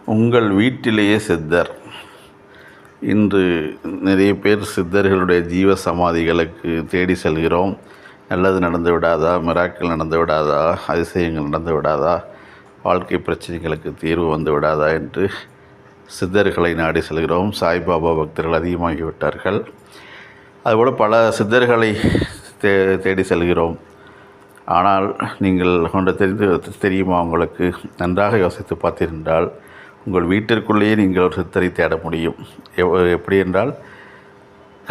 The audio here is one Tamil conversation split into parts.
உங்கள் வீட்டிலேயே சித்தர். இன்று நிறைய பேர் சித்தர்களுடைய ஜீவ சமாதிகளுக்கு தேடி செல்கிறோம். நல்லது நடந்து விடாதா, மிராக்கள் நடந்து விடாதா, அதிசயங்கள் நடந்து விடாதா, வாழ்க்கை பிரச்சனைகளுக்கு தீர்வு வந்து விடாதா என்று சித்தர்களை நாடி செல்கிறோம். சாய்பாபா பக்தர்கள் அதிகமாகிவிட்டார்கள். அதுபோல் பல சித்தர்களை தேடி செல்கிறோம். ஆனால் நீங்கள் ஒன்று தெரியுமா? உங்களுக்கு நன்றாக யோசித்து பார்த்தீர்கள், உங்கள் வீட்டிற்குள்ளேயே நீங்கள் ஒரு சித்தரை தேட முடியும். எப்படி என்றால்,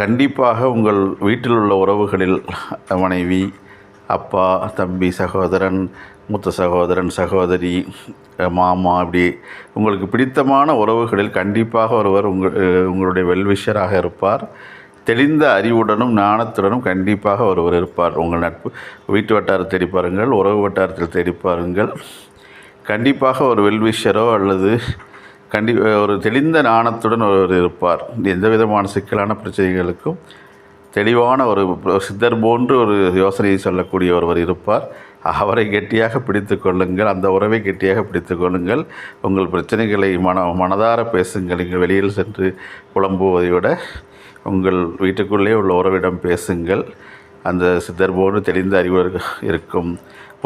கண்டிப்பாக உங்கள் வீட்டில் உள்ள உறவுகளில் மனைவி, அப்பா, தம்பி, சகோதரன், மூத்த சகோதரன், சகோதரி, மாமா, இப்படி உங்களுக்கு பிடித்தமான உறவுகளில் கண்டிப்பாக ஒருவர் உங்களுடைய வெல்விஷராக இருப்பார். தெளிந்த அறிவுடனும் ஞானத்துடனும் கண்டிப்பாக ஒருவர் இருப்பார். உங்கள் நட்பு வீட்டு வட்டாரத்தை தேடி பாருங்கள், உறவு வட்டாரத்தில் தேடி பாருங்கள். கண்டிப்பாக ஒரு வெல்விஷரோ அல்லது ஒரு தெளிந்த ஞானத்துடன் ஒருவர் இருப்பார். எந்த விதமான சிக்கலான பிரச்சனைகளுக்கும் தெளிவான ஒரு சித்தர் போன்று ஒரு யோசனையை சொல்லக்கூடிய ஒருவர் இருப்பார். அவரை கெட்டியாக பிடித்து கொள்ளுங்கள், அந்த உறவை கெட்டியாக பிடித்து கொள்ளுங்கள். உங்கள் பிரச்சனைகளை மனதார பேசுங்கள். நீங்கள் வெளியில் சென்று புலம்புவதை விட உங்கள் வீட்டுக்குள்ளே உள்ள உறவிடம் பேசுங்கள். அந்த சித்தர் போன்று தெளிந்த அறிவு இருக்கும்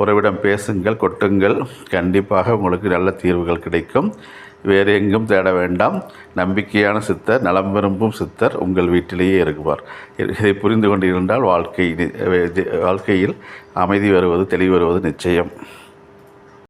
உறவிடம் பேசுங்கள், கொட்டுங்கள். கண்டிப்பாக உங்களுக்கு நல்ல தீர்வுகள் கிடைக்கும். வேறு எங்கும் தேட வேண்டாம். நம்பிக்கையான சித்தர், நலம் விரும்பும் சித்தர் உங்கள் வீட்டிலேயே இருக்குவார். இதை புரிந்து கொண்டிருந்தால் வாழ்க்கையில் அமைதி வருவது, தெளிவு வருவது நிச்சயம்.